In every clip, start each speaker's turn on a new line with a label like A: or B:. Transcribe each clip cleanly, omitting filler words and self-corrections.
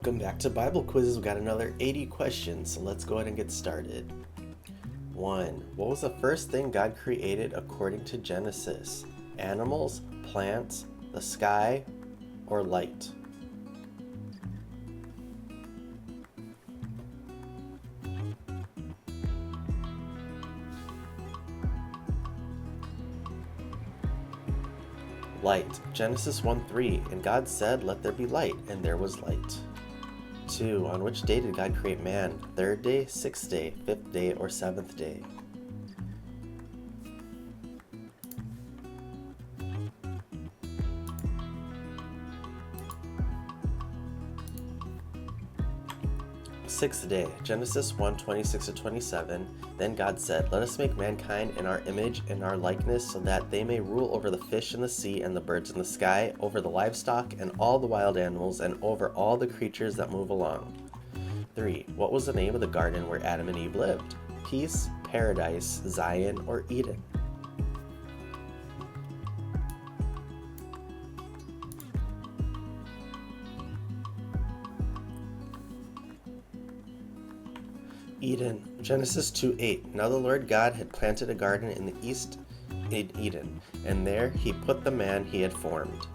A: Welcome back to Bible Quizzes. We've got another 80 questions, so let's go ahead and get started. 1. What was the first thing God created according to Genesis? Animals, plants, the sky, or light? Light. Genesis 1:3, and God said, "Let there be light," and there was light. 2. On which day did God create man? Third day, sixth day, fifth day, or seventh day? Sixth day. Genesis 1:26-27. Then God said, "Let us make mankind in our image, in our likeness, so that they may rule over the fish in the sea and the birds in the sky, over the livestock and all the wild animals, and over all the creatures that move along." 3. What was the name of the garden where Adam and Eve lived? Peace, Paradise, Zion, or Eden? Eden. Genesis 2:8. Now the Lord God had planted a garden in the east in Eden, and there he put the man he had formed.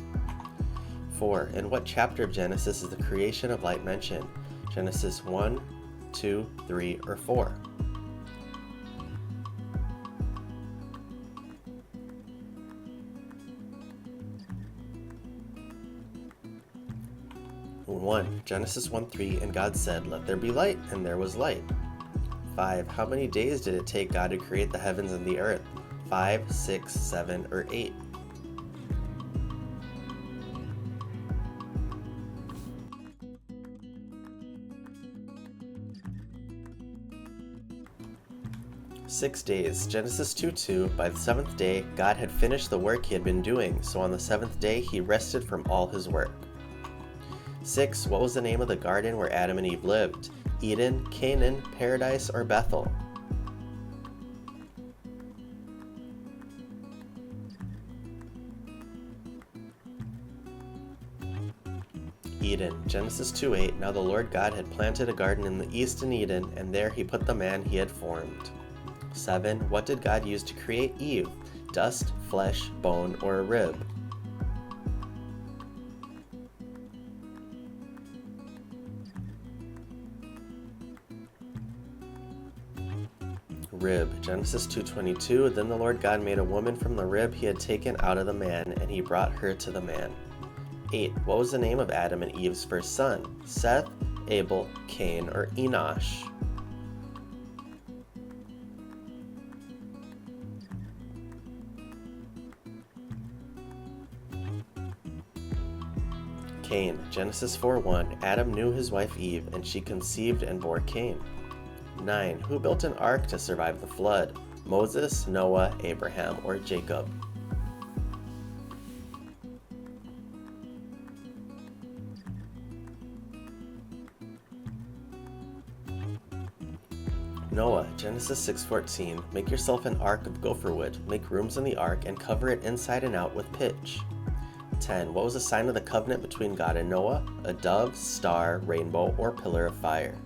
A: 4. In what chapter of Genesis is the creation of light mentioned? Genesis 1, 2, 3, or 4? Genesis 1:3, and God said, "Let there be light," and there was light. 5. How many days did it take God to create the heavens and the earth? 5, 6, 7, or 8? Six days. Genesis 2:2. By the seventh day, God had finished the work he had been doing, so on the seventh day he rested from all his work. 6. What was the name of the garden where Adam and Eve lived? Eden, Canaan, Paradise, or Bethel? Eden. Genesis 2:8. Now the Lord God had planted a garden in the east in Eden, and there he put the man he had formed. 7. What did God use to create Eve? Dust, flesh, bone, or a rib? Rib. Genesis 2:22. Then the Lord God made a woman from the rib he had taken out of the man, and he brought her to the man. 8. What was the name of Adam and Eve's first son? Seth, Abel, Cain, or Enosh? Cain. Genesis 4:1. Adam knew his wife Eve, and she conceived and bore Cain. 9. Who built an ark to survive the flood? Moses, Noah, Abraham, or Jacob? Noah. Genesis 6:14. Make yourself an ark of gopher wood. Make rooms in the ark and cover it inside and out with pitch. 10. What was the sign of the covenant between God and Noah? A dove, star, rainbow, or pillar of fire?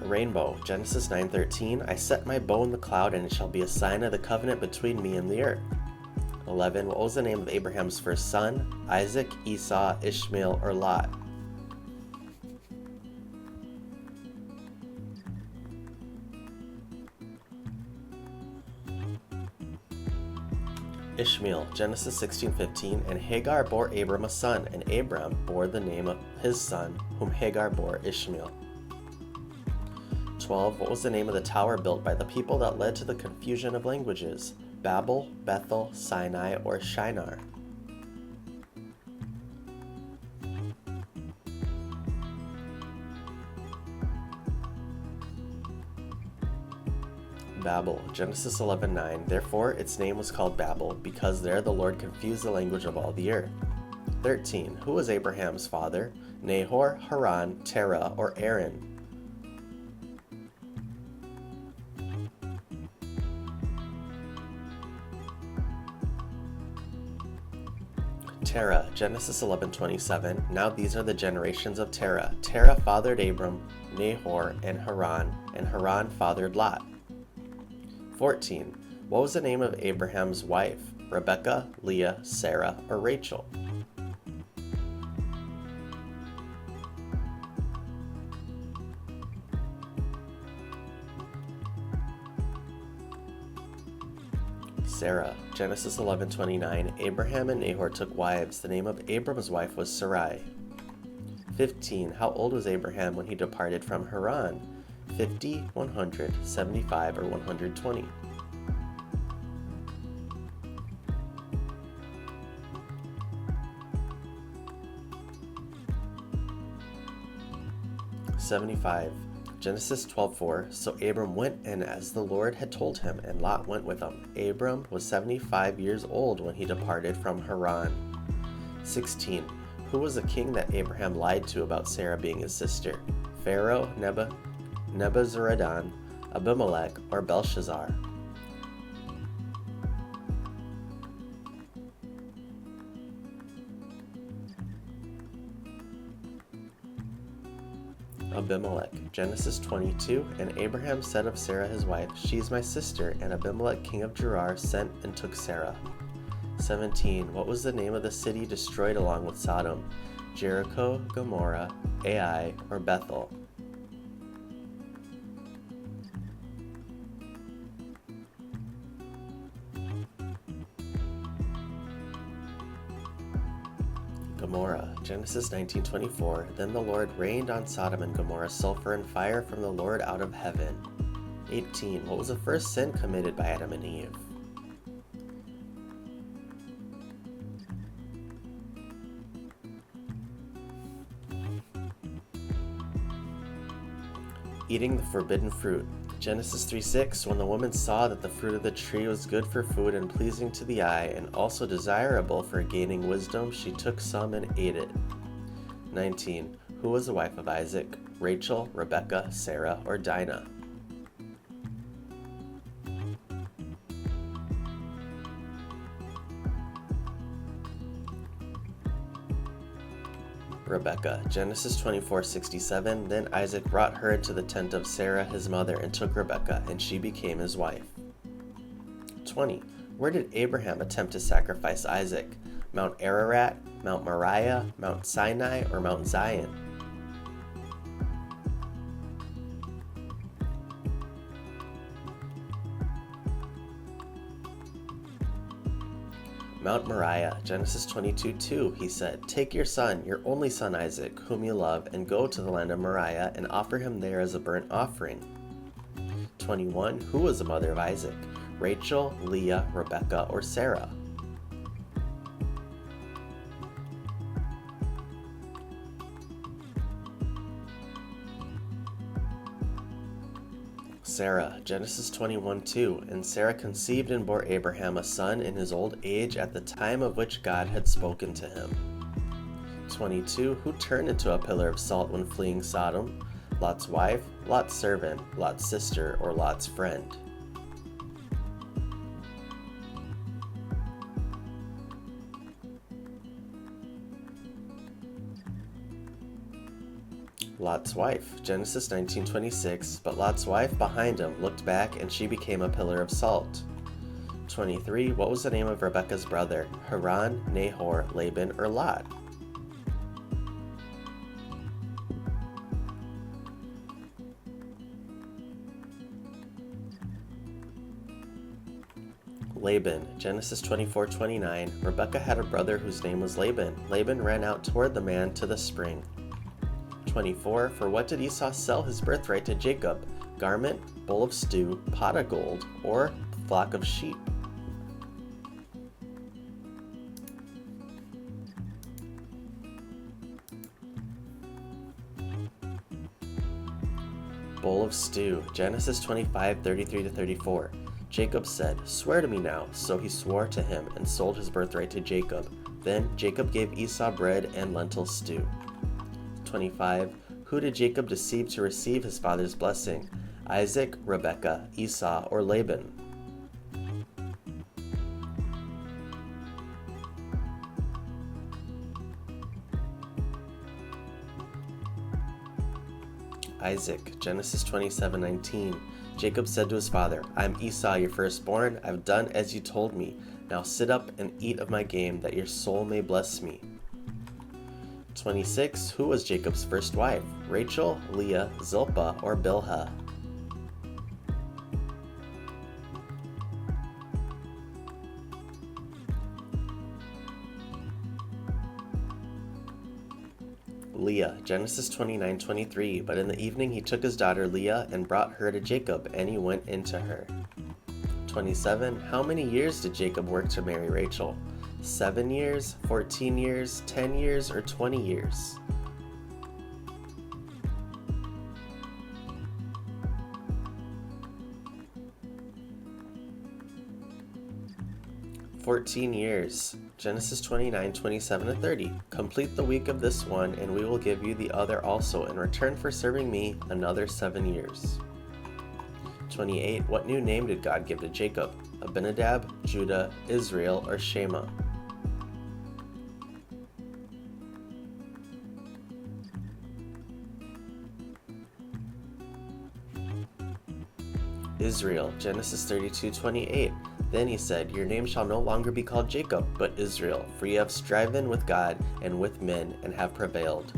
A: A rainbow. Genesis 9:13. I set my bow in the cloud, and it shall be a sign of the covenant between me and the earth. 11. What was the name of Abraham's first son? Isaac, Esau, Ishmael, or Lot? Ishmael. Genesis 16:15. And Hagar bore Abram a son, and Abram bore the name of his son, whom Hagar bore Ishmael. 12. What was the name of the tower built by the people that led to the confusion of languages? Babel, Bethel, Sinai, or Shinar? Babel. Genesis 11:9. Therefore its name was called Babel, because there the Lord confused the language of all the earth. 13. Who was Abraham's father? Nahor, Haran, Terah, or Aaron? Terah, Genesis 11:27. Now these are the generations of Terah. Terah fathered Abram, Nahor, and Haran fathered Lot. 14. What was the name of Abraham's wife? Rebekah, Leah, Sarah, or Rachel? Sarah, Genesis 11:29. Abraham and Nahor took wives. The name of Abram's wife was Sarai. 15. How old was Abraham when he departed from Haran? 50, 100, 75, or 120? Genesis 12:4. So Abram went in as the Lord had told him, and Lot went with him. Abram was 75 years old when he departed from Haran. 16. Who was the king that Abraham lied to about Sarah being his sister? Pharaoh, Nebuzaradan, Abimelech, or Belshazzar? Abimelech, Genesis 22. And Abraham said of Sarah his wife, She is my sister. And Abimelech king of Gerar sent and took Sarah. 17. What was the name of the city destroyed along with Sodom? Jericho, Gomorrah, Ai, or Bethel? Gomorrah, Genesis 19:24. Then the Lord rained on Sodom and Gomorrah sulfur and fire from the Lord out of heaven. 18. What was the first sin committed by Adam and Eve? Eating the forbidden fruit. Genesis 3:6. When the woman saw that the fruit of the tree was good for food and pleasing to the eye, and also desirable for gaining wisdom, she took some and ate it. 19. Who was the wife of Isaac? Rachel, Rebekah, Sarah, or Dinah? Rebekah, Genesis 24:67. Then Isaac brought her into the tent of Sarah his mother and took Rebekah, and she became his wife. 20. Where did Abraham attempt to sacrifice Isaac? Mount Ararat, Mount Moriah, Mount Sinai, or Mount Zion? Mount Moriah, Genesis 22:2. He said, Take your son, your only son Isaac, whom you love, and go to the land of Moriah and offer him there as a burnt offering. 21. Who was the mother of Isaac? Rachel, Leah, Rebekah, or Sarah? Sarah, Genesis 21:2. And Sarah conceived and bore Abraham a son in his old age at the time of which God had spoken to him. 22. Who turned into a pillar of salt when fleeing Sodom? Lot's wife, Lot's servant, Lot's sister, or Lot's friend? Lot's wife, Genesis 19:26. But Lot's wife behind him looked back, and she became a pillar of salt. 23. What was the name of Rebekah's brother? Haran, Nahor, Laban, or Lot? Laban, Genesis 24:29. Rebekah had a brother whose name was Laban. Laban ran out toward the man to the spring. 24. For what did Esau sell his birthright to Jacob? Garment, bowl of stew, pot of gold, or flock of sheep? Bowl of stew, Genesis 25:33-34. Jacob said, Swear to me now. So he swore to him and sold his birthright to Jacob. Then Jacob gave Esau bread and lentil stew. 25. Who did Jacob deceive to receive his father's blessing? Isaac, Rebekah, Esau, or Laban? Isaac, Genesis 27:19. Jacob said to his father, I am Esau, your firstborn. I've done as you told me. Now sit up and eat of my game, that your soul may bless me. 26. Who was Jacob's first wife? Rachel, Leah, Zilpah, or Bilhah? Leah, Genesis 29:23. But in the evening he took his daughter Leah and brought her to Jacob, and he went into her. 27. How many years did Jacob work to marry Rachel? 7 years, 14 years, 10 years, or 20 years? $14. Genesis 29:27-30. Complete the week of this one, and we will give you the other also in return for serving me another 7 years. 28. What new name did God give to Jacob? Abinadab, Judah, Israel, or Shema? Israel, Genesis 32:28. Then he said, Your name shall no longer be called Jacob, but Israel, for you have striven with God and with men, and have prevailed.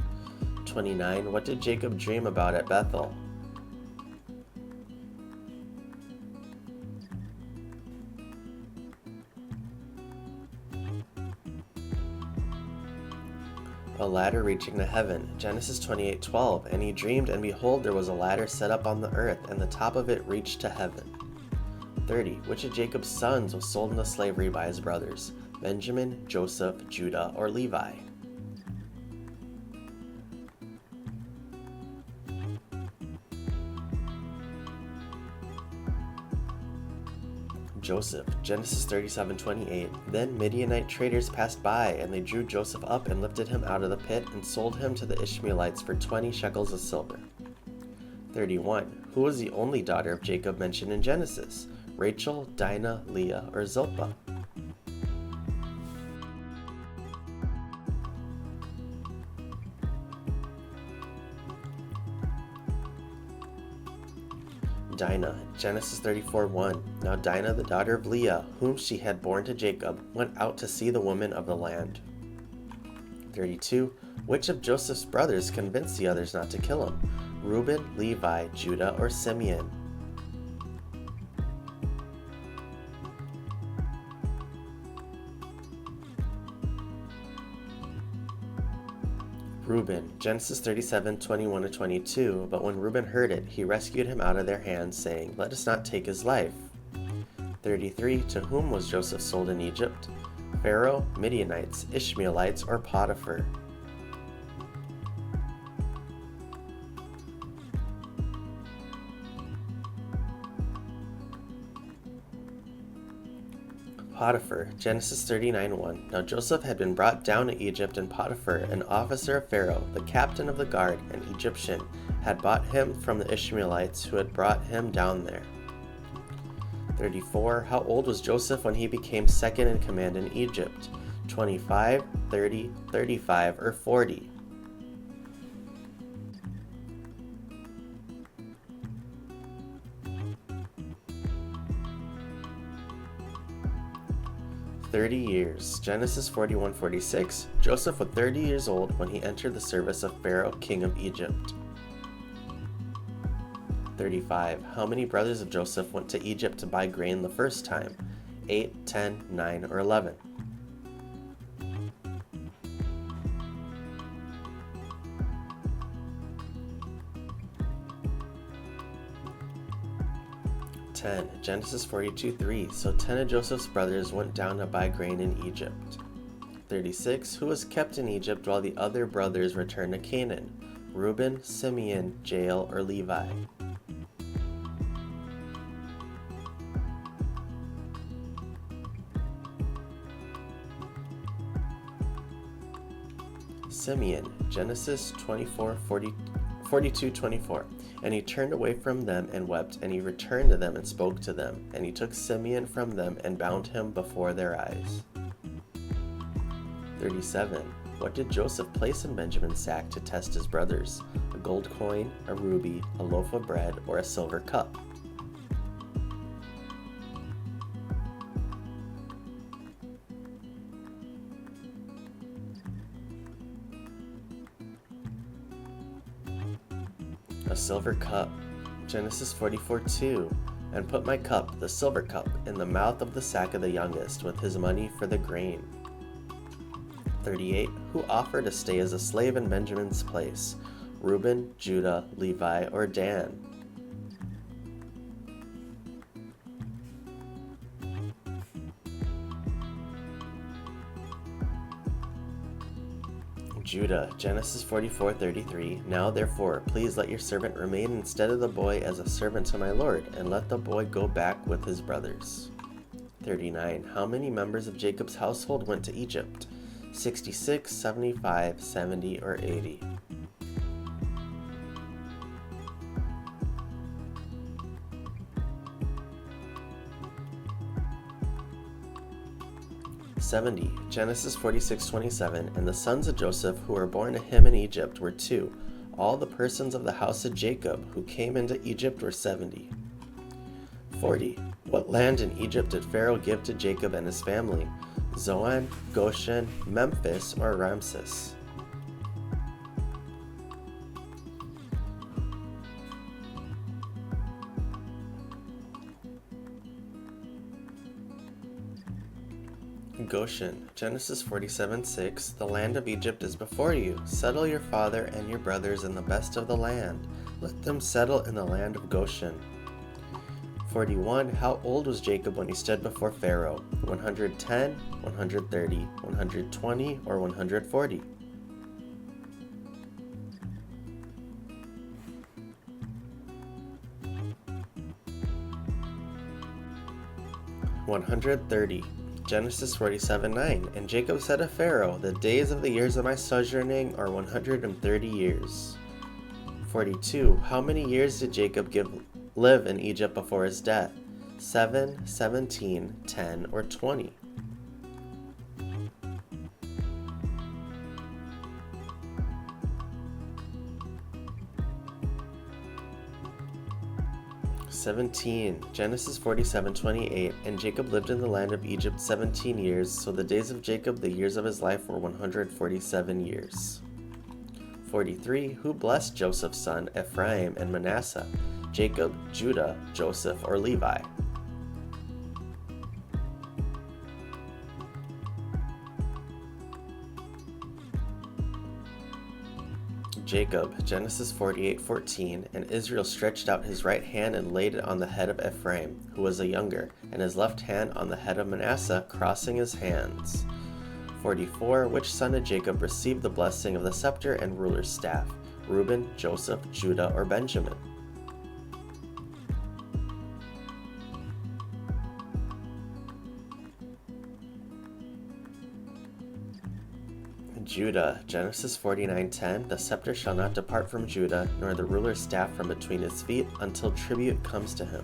A: 29. What did Jacob dream about at Bethel? A ladder reaching to heaven, Genesis 28:12. And he dreamed, and behold, there was a ladder set up on the earth, and the top of it reached to heaven. 30. Which of Jacob's sons was sold into slavery by his brothers? Benjamin, Joseph, Judah, or Levi? Joseph, Genesis 37:28. Then Midianite traders passed by, and they drew Joseph up and lifted him out of the pit and sold him to the Ishmaelites for 20 shekels of silver. 31. Who was the only daughter of Jacob mentioned in Genesis? Rachel, Dinah, Leah, or Zilpah? Dinah, Genesis 34:1. Now Dinah, the daughter of Leah, whom she had borne to Jacob, went out to see the woman of the land. 32. Which of Joseph's brothers convinced the others not to kill him? Reuben, Levi, Judah, or Simeon? Reuben, Genesis 37:21-22. But when Reuben heard it, he rescued him out of their hands, saying, Let us not take his life. 33. To whom was Joseph sold in Egypt? Pharaoh, Midianites, Ishmaelites, or Potiphar? Potiphar, Genesis 39:1. Now Joseph had been brought down to Egypt, and Potiphar, an officer of Pharaoh, the captain of the guard, an Egyptian, had bought him from the Ishmaelites who had brought him down there. 34. How old was Joseph when he became second in command in Egypt? 25, 30, 35, or 40? $30. Genesis 41:46. Joseph was 30 years old when he entered the service of Pharaoh, king of Egypt. 35. How many brothers of Joseph went to Egypt to buy grain the first time? 8, 10, 9, or 11? Genesis 42:3. So 10 of Joseph's brothers went down to buy grain in Egypt. 36. Who was kept in Egypt while the other brothers returned to Canaan? Reuben, Simeon, Jael, or Levi? Simeon, Genesis 42:24. And he turned away from them and wept, and he returned to them and spoke to them. And he took Simeon from them and bound him before their eyes. 37. What did Joseph place in Benjamin's sack to test his brothers? A gold coin, a ruby, a loaf of bread, or a silver cup? A silver cup. Genesis 44:2. And put my cup, the silver cup, in the mouth of the sack of the youngest, with his money for the grain. 38. Who offered to stay as a slave in Benjamin's place? Reuben, Judah, Levi, or Dan? Judah. Genesis 44:33. Now therefore, please let your servant remain instead of the boy as a servant to my Lord, and let the boy go back with his brothers. 39. How many members of Jacob's household went to Egypt? 66, 75, 70, or 80? Genesis 46:27. And the sons of Joseph who were born to him in Egypt were 2. All the persons of the house of Jacob who came into Egypt were 70. 40. What land in Egypt did Pharaoh give to Jacob and his family? Zoan, Goshen, Memphis, or Ramses? Goshen. Genesis 47:6. The land of Egypt is before you. Settle your father and your brothers in the best of the land. Let them settle in the land of Goshen. 41. How old was Jacob when he stood before Pharaoh? 110, 130, 120, or 140? "130. Genesis 47:9. And Jacob said to Pharaoh, the days of the years of my sojourning are 130 years. 42. How many years did Jacob live in Egypt before his death? 7, 17, 10, or 20? Genesis 47:28. And Jacob lived in the land of Egypt 17 years, so the days of Jacob, the years of his life, were 147 years. 43. Who blessed Joseph's son Ephraim and Manasseh? Jacob, Judah, Joseph, or Levi? Jacob. Genesis 48:14. And Israel stretched out his right hand and laid it on the head of Ephraim, who was a younger, and his left hand on the head of Manasseh, crossing his hands. 44. Which son of Jacob received the blessing of the scepter and ruler's staff? Reuben, Joseph, Judah, or Benjamin? Judah. Genesis 49:10. The scepter shall not depart from Judah, nor the ruler's staff from between his feet, until tribute comes to him.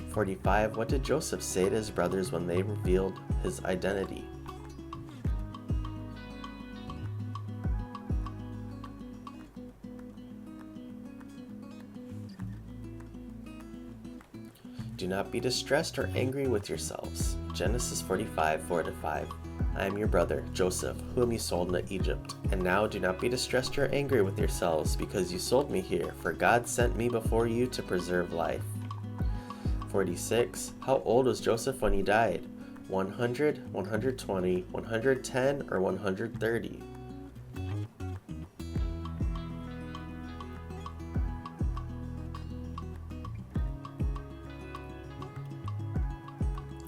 A: 45. What did Joseph say to his brothers when they revealed his identity? Do not be distressed or angry with yourselves. Genesis 45:4-5. I am your brother, Joseph, whom you sold into Egypt. And now do not be distressed or angry with yourselves, because you sold me here, for God sent me before you to preserve life. 46. How old was Joseph when he died? 100, 120, 110, or 130?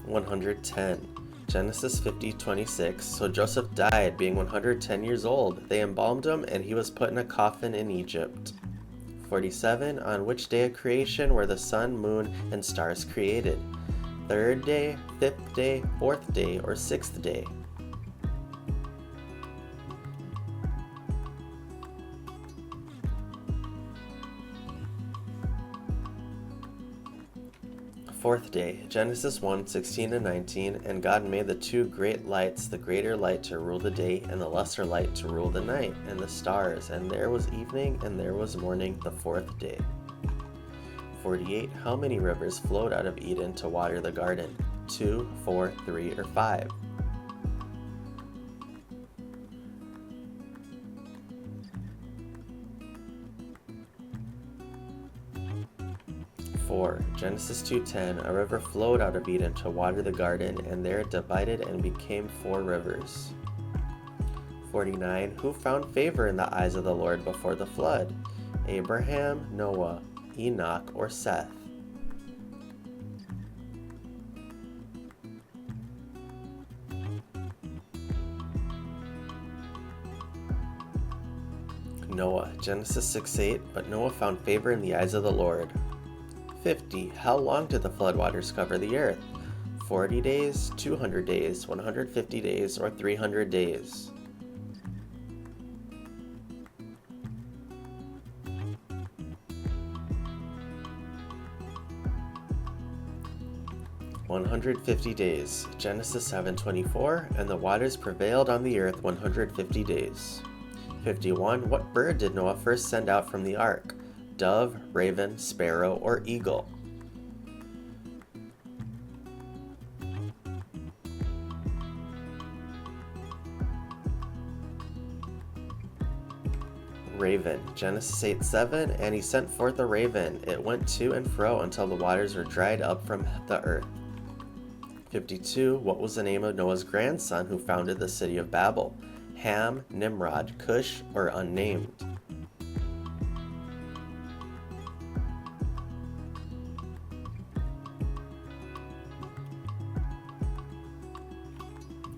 A: "110. Genesis 50:26. So Joseph died, being 110 years old. They embalmed him, and he was put in a coffin in Egypt. 47. On which day of creation were the sun, moon, and stars created? Third day, fifth day, fourth day, or sixth day? 4th day, Genesis 1:16-19, and God made the two great lights, the greater light to rule the day, and the lesser light to rule the night, and the stars. And there was evening, and there was morning, the 4th day. 48. How many rivers flowed out of Eden to water the garden? 2, 4, 3, or 5? 4. Genesis 2:10, a river flowed out of Eden to water the garden, and there it divided and became 4 rivers. 49. Who found favor in the eyes of the Lord before the flood? Abraham, Noah, Enoch, or Seth? Noah. Genesis 6:8, but Noah found favor in the eyes of the Lord. 50. How long did the floodwaters cover the earth? 40 days, 200 days, 150 days, or 300 days? "150 days." Genesis 7:24, and the waters prevailed on the earth 150 days. 51. What bird did Noah first send out from the ark? Dove, raven, sparrow, or eagle? Raven. Genesis 8:7, and he sent forth a raven. It went to and fro until the waters were dried up from the earth. 52. What was the name of Noah's grandson who founded the city of Babel? Ham, Nimrod, Cush, or unnamed?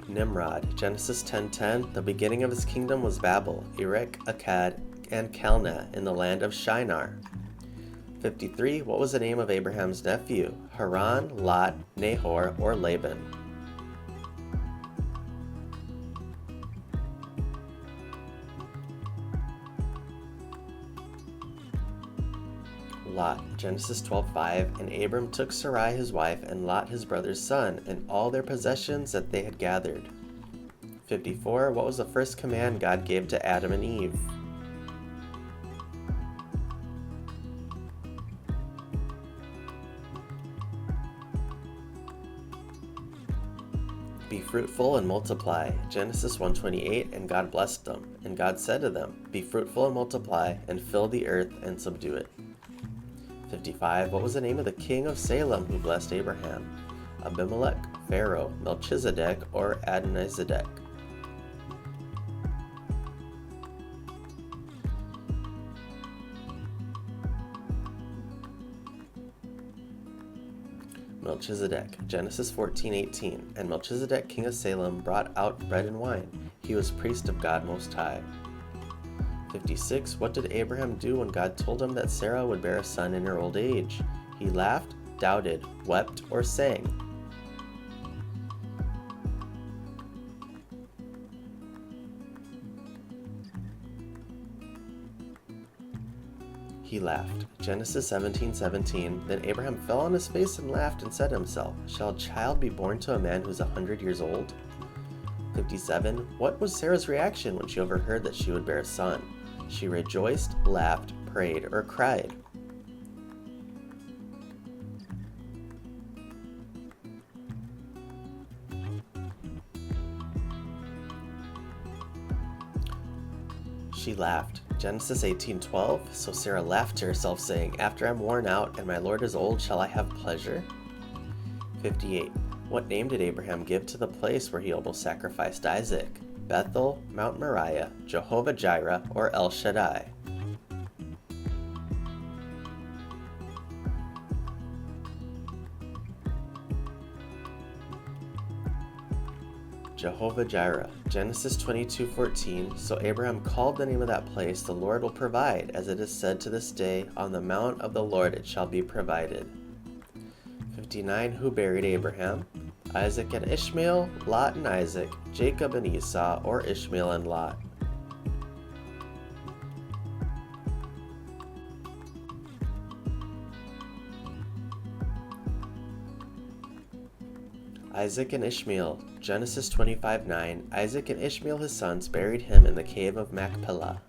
A: Nimrod. Genesis 10:10, the beginning of his kingdom was Babel, Erech, Akkad, and Calneh in the land of Shinar. 53. What was the name of Abraham's nephew? Haran, Lot, Nahor, or Laban? Lot. Genesis 12:5, and Abram took Sarai his wife, and Lot his brother's son, and all their possessions that they had gathered. 54. What was the first command God gave to Adam and Eve? Be fruitful and multiply. Genesis 1:28, and God blessed them. And God said to them, be fruitful and multiply, and fill the earth and subdue it. 55. What was the name of the king of Salem who blessed Abraham? Abimelech, Pharaoh, Melchizedek, or Adonizedek? Melchizedek. Genesis 14:18, and Melchizedek, king of Salem, brought out bread and wine. He was priest of God Most High. 56. What did Abraham do when God told him that Sarah would bear a son in her old age? He laughed, doubted, wept, or sang? He laughed. Genesis 17:17, then Abraham fell on his face and laughed and said to himself, shall a child be born to a man who's 100 years old? 57. What was Sarah's reaction when she overheard that she would bear a son? She rejoiced, laughed, prayed, or cried? She laughed. Genesis 18:12, so Sarah laughed to herself, saying, after I'm worn out and my Lord is old, shall I have pleasure? 58. What name did Abraham give to the place where he almost sacrificed Isaac? Bethel, Mount Moriah, Jehovah Jireh, or El Shaddai? Jehovah Jireh. Genesis 22:14, so Abraham called the name of that place, the Lord will provide, as it is said to this day, on the mount of the Lord it shall be provided. 59. Who buried Abraham? Isaac and Ishmael, Lot and Isaac, Jacob and Esau, or Ishmael and Lot? Isaac and Ishmael. Genesis 25:9. Isaac and Ishmael his sons buried him in the cave of Machpelah.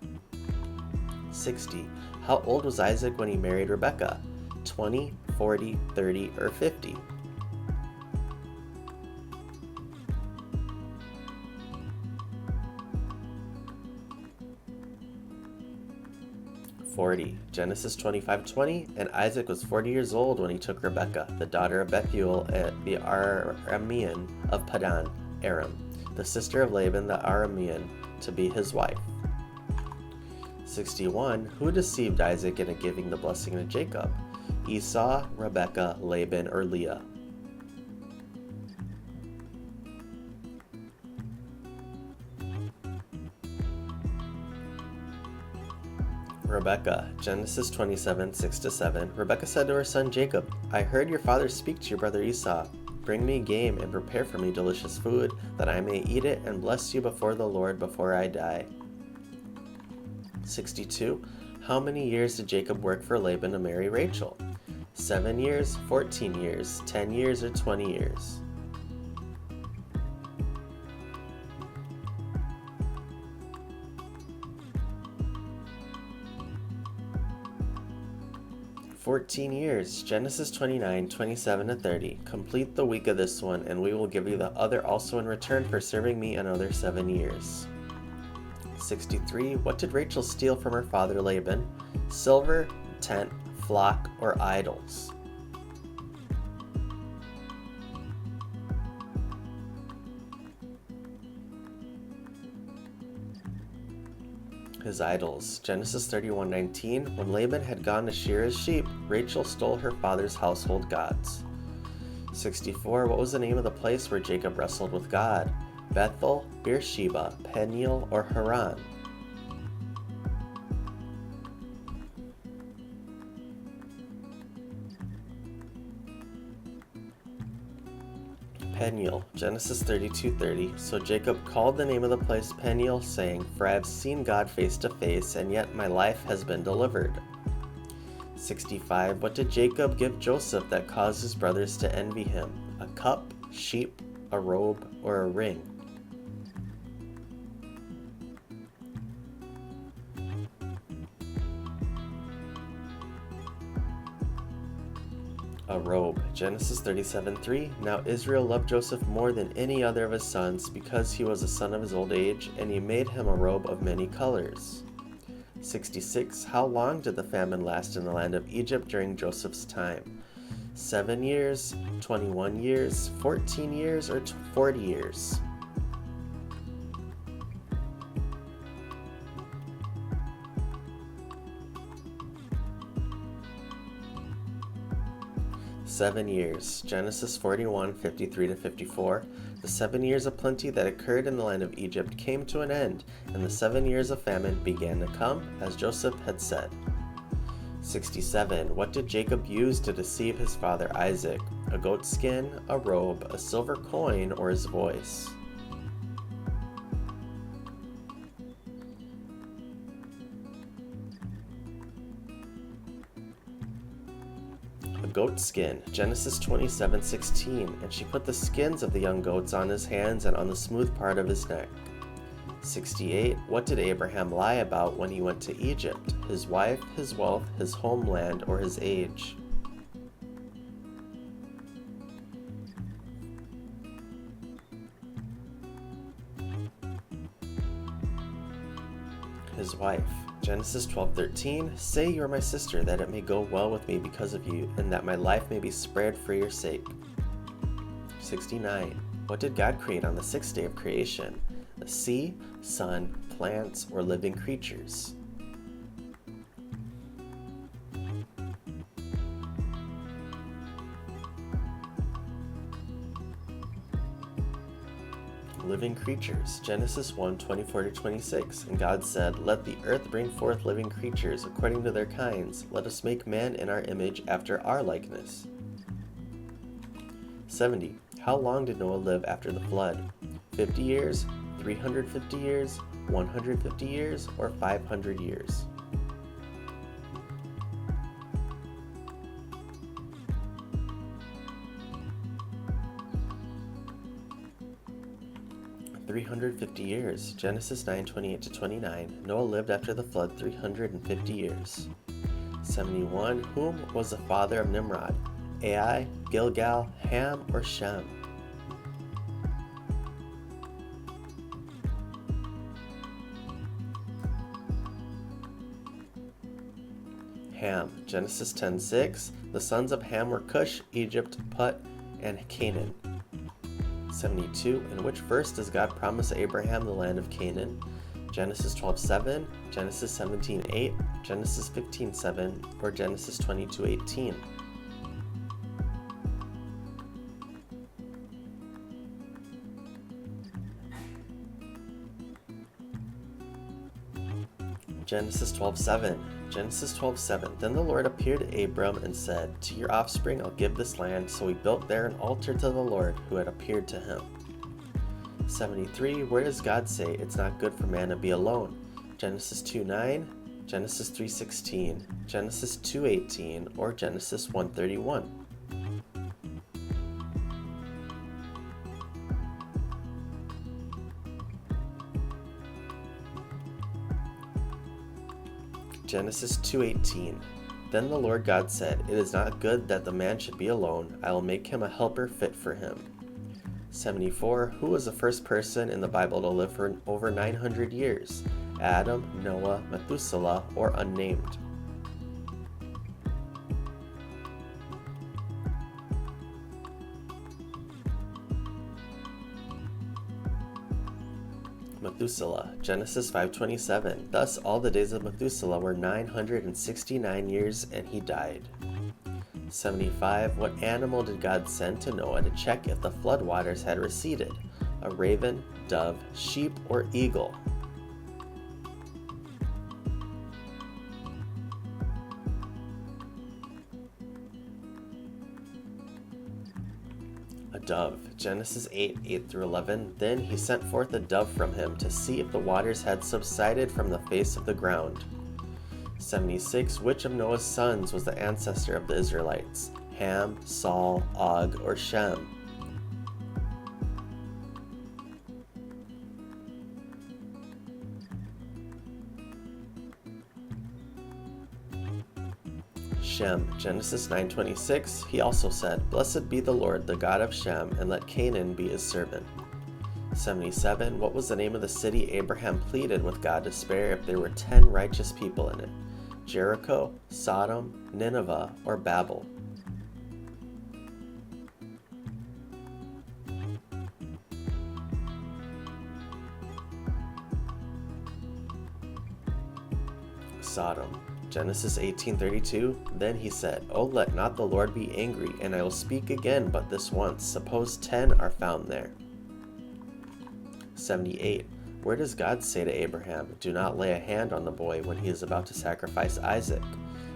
A: 60. How old was Isaac when he married Rebekah? 20, 40, 30, or 50? 40. Genesis 25:20. And Isaac was 40 years old when he took Rebekah, the daughter of Bethuel, the Aramean of Padan Aram, the sister of Laban the Aramean, to be his wife. 61. Who deceived Isaac into giving the blessing to Jacob? Esau, Rebekah, Laban, or Leah? Rebekah. Genesis 27:6-7. Rebekah said to her son Jacob, I heard your father speak to your brother Esau. Bring me game and prepare for me delicious food, that I may eat it and bless you before the Lord before I die. 62. How many years did Jacob work for Laban to marry Rachel? 7 years, 14 years, 10 years, or 20 years? 14 years. Genesis 29:27-30. Complete the week of this one, and we will give you the other also in return for serving me another 7 years. 63. What did Rachel steal from her father Laban? Silver, tent, flock, or idols? His idols. Genesis 31:19. When Laban had gone to shear his sheep, Rachel stole her father's household gods. 64. What was the name of the place where Jacob wrestled with God? Bethel, Beersheba, Peniel, or Haran? Peniel. Genesis 32:30. So Jacob called the name of the place Peniel, saying, For I have seen God face to face, and yet my life has been delivered. 65. What did Jacob give Joseph that caused his brothers to envy him? A cup, sheep, a robe, or a ring? A robe. Genesis 37:3. Now Israel loved Joseph more than any other of his sons, because he was a son of his old age, and he made him a robe of many colors. 66. How long did the famine last in the land of Egypt during Joseph's time? 7 years, 21 years, 14 years, or 40 years? 7 years. Genesis 41:53-54. The 7 years of plenty that occurred in the land of Egypt came to an end, and the 7 years of famine began to come, as Joseph had said. 67. What did Jacob use to deceive his father Isaac? A goat skin, a robe, a silver coin, or his voice? Goat skin. Genesis 27:16. And she put the skins of the young goats on his hands and on the smooth part of his neck. 68. What did Abraham lie about when he went to Egypt? His wife, his wealth, his homeland, or his age? His wife. Genesis 12:13. Say you are my sister, that it may go well with me because of you, and that my life may be spared for your sake. 69. What did God create on the sixth day of creation? The sea, sun, plants, or living creatures? Living creatures. Genesis 1:24-26. And God said, Let the earth bring forth living creatures according to their kinds. Let us make man in our image after our likeness. 70. How long did Noah live after the flood? 50 years, 350 years, 150 years, or 500 years? 350 years. Genesis 9:28-29. Noah lived after the flood 350 years. 71. Whom was the father of Nimrod? Ai, Gilgal, Ham, or Shem? Ham. Genesis 10:6. The sons of Ham were Cush, Egypt, Put, and Canaan. 72. In which verse does God promise Abraham the land of Canaan? Genesis 12:7, Genesis 17:8, Genesis 15:7, or Genesis 22:18? Genesis 12:7. Genesis 12:7. Then the Lord appeared to Abram and said, "To your offspring I'll give this land." So he built there an altar to the Lord who had appeared to him. 73. Where does God say it's not good for man to be alone? Genesis 2:9, Genesis 3:16, Genesis 2:18, or Genesis 1:31? Genesis 2:18. Then the Lord God said, "It is not good that the man should be alone. I will make him a helper fit for him." 74. Who was the first person in the Bible to live for over 900 years? Adam, Noah, Methuselah, or unnamed? Methuselah. Genesis 5:27. Thus all the days of Methuselah were 969 years, and he died. 75. What animal did God send to Noah to check if the floodwaters had receded? A raven, dove, sheep, or eagle? A dove. Genesis 8:8-11. Then he sent forth a dove from him to see if the waters had subsided from the face of the ground. 76. Which of Noah's sons was the ancestor of the Israelites? Ham, Saul, Og, or Shem? Shem. Genesis 9:26. He also said, "Blessed be the Lord, the God of Shem, and let Canaan be his servant." 77. What was the name of the city Abraham pleaded with God to spare if there were 10 righteous people in it? Jericho, Sodom, Nineveh, or Babel? Sodom. Genesis 18:32. Then he said, "Oh, let not the Lord be angry, and I will speak again but this once. Suppose 10 are found there." 78. Where does God say to Abraham, "Do not lay a hand on the boy when he is about to sacrifice Isaac"?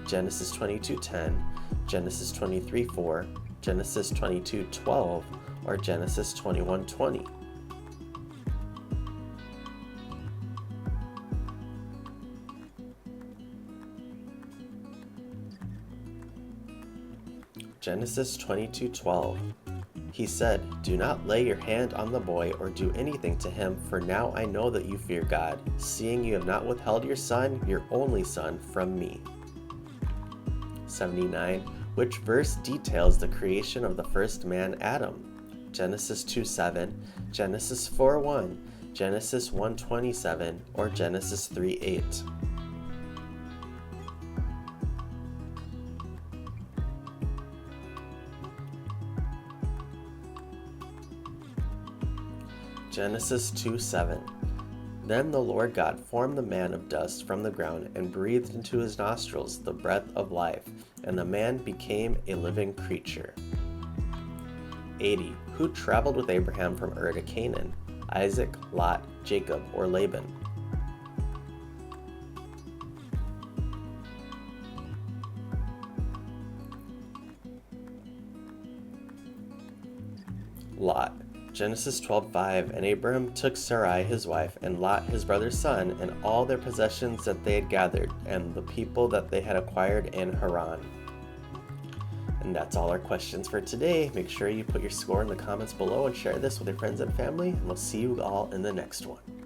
A: Genesis 22:10, Genesis 23:4, Genesis 22:12, or Genesis 21:20? Genesis 22:12. He said, "Do not lay your hand on the boy or do anything to him, for now I know that you fear God, seeing you have not withheld your son, your only son, from me." 79. Which verse details the creation of the first man, Adam? Genesis 2:7, Genesis 4:1, Genesis 1:27, or Genesis 3:8? Genesis 2:7. Then the Lord God formed the man of dust from the ground and breathed into his nostrils the breath of life, and the man became a living creature. 80. Who traveled with Abraham from Ur to Canaan? Isaac, Lot, Jacob, or Laban? Lot. Genesis 12:5. And Abraham took Sarai his wife, and Lot his brother's son, and all their possessions that they had gathered, and the people that they had acquired in Haran. And that's all our questions for today. Make sure you put your score in the comments below and share this with your friends and family, and we'll see you all in the next one.